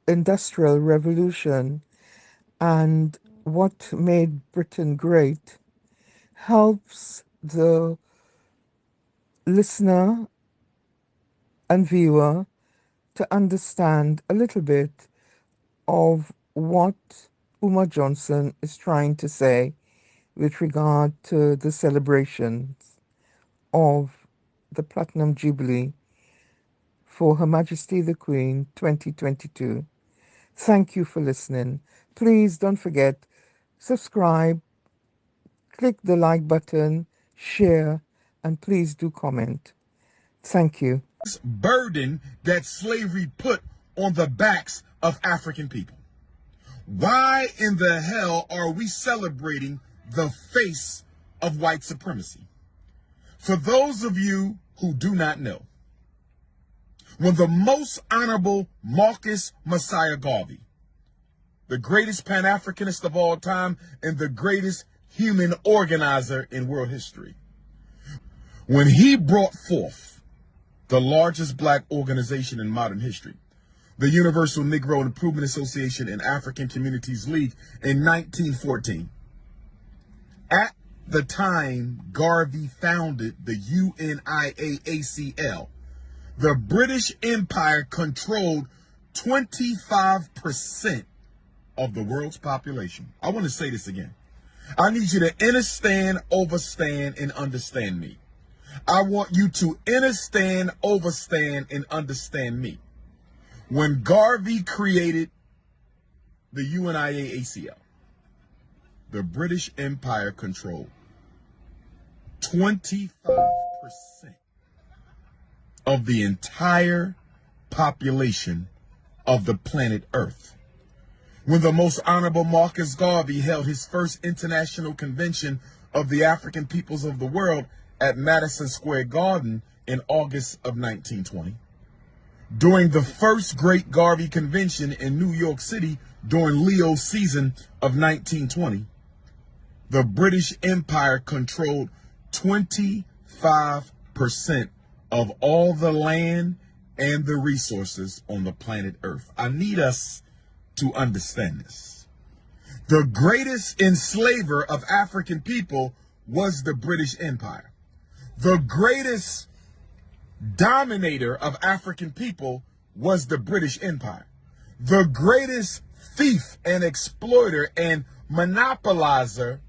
Industrial Revolution and what made Britain great helps the listener and viewer to understand a little bit of what Umar Johnson is trying to say with regard to the celebrations of the Platinum Jubilee for Her Majesty the Queen 2022. Thank you for listening. Please don't forget, subscribe, click the like button, share, and please do comment. Thank you. Burden that slavery put on the backs of African people. Why in the hell are we celebrating the face of white supremacy? For those of you who do not know, when the most honorable Marcus Messiah Garvey, the greatest Pan-Africanist of all time and the greatest human organizer in world history, when he brought forth the largest black organization in modern history, the Universal Negro Improvement Association and African Communities League in 1914. At the time Garvey founded the UNIAACL, the British Empire controlled 25% of the world's population. I want to say this again. I need you to understand, overstand, and understand me. I want you to understand, overstand, and understand me. When Garvey created the UNIAACL, the British Empire controlled 25% of the entire population of the planet Earth. When the most honorable Marcus Garvey held his first international convention of the African peoples of the world at Madison Square Garden in August of 1920, during the first Great Garvey Convention in New York City during Leo's season of 1920, the British Empire controlled 25% of all the land and the resources on the planet Earth. I need us to understand this. The greatest enslaver of African people was the British Empire. The greatest dominator of African people was the British Empire. The greatest thief and exploiter and monopolizer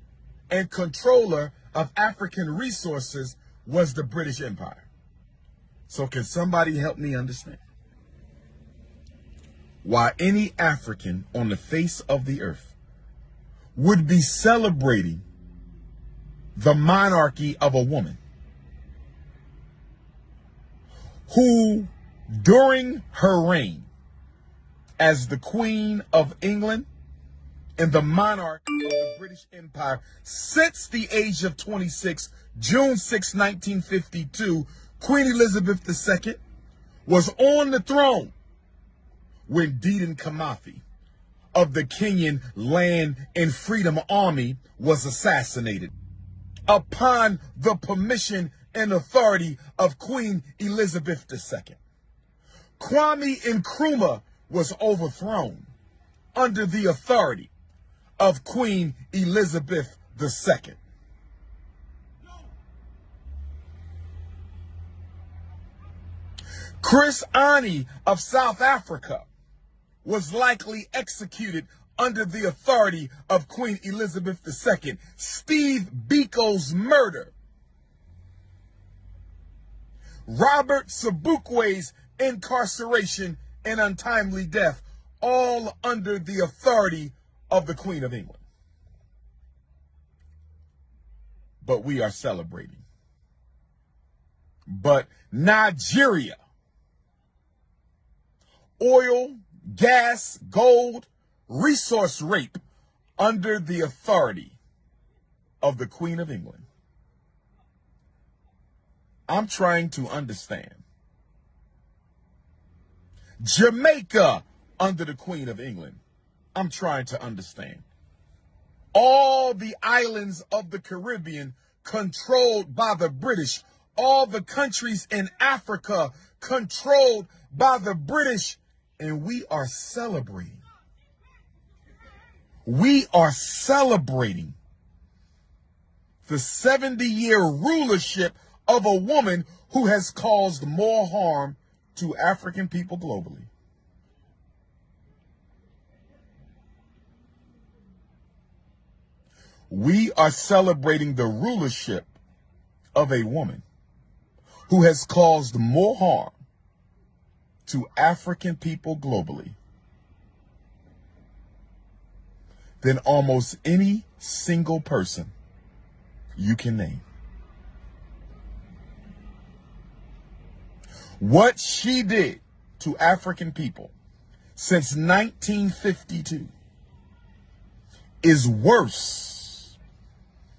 and controller of African resources was the British Empire. So can somebody help me understand why any African on the face of the earth would be celebrating the monarchy of a woman who, during her reign as the Queen of England and the monarch of the British Empire, since the age of 26, June 6, 1952, Queen Elizabeth II was on the throne when Dedan Kimathi of the Kenyan Land and Freedom Army was assassinated upon the permission and authority of Queen Elizabeth II. Kwame Nkrumah was overthrown under the authority of Queen Elizabeth II. Chris Ani of South Africa was likely executed under the authority of Queen Elizabeth II. Steve Biko's murder, Robert Sobukwe's incarceration and untimely death, all under the authority of the Queen of England. But we are celebrating. But Nigeria, oil, gas, gold, resource rape under the authority of the Queen of England. I'm trying to understand. Jamaica under the Queen of England. I'm trying to understand. All the islands of the Caribbean controlled by the British. All the countries in Africa controlled by the British And we are celebrating. We are celebrating the 70-year rulership of a woman who has caused more harm to African people globally. We are celebrating the rulership of a woman who has caused more harm to African people globally than almost any single person you can name. What she did to African people since 1952 is worse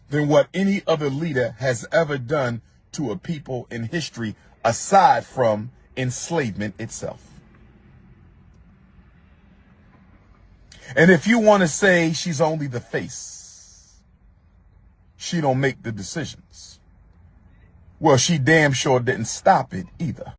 than what any other leader has ever done to a people in history aside from enslavement itself. And if you want to say she's only the face, she don't make the decisions, well, she damn sure didn't stop it either.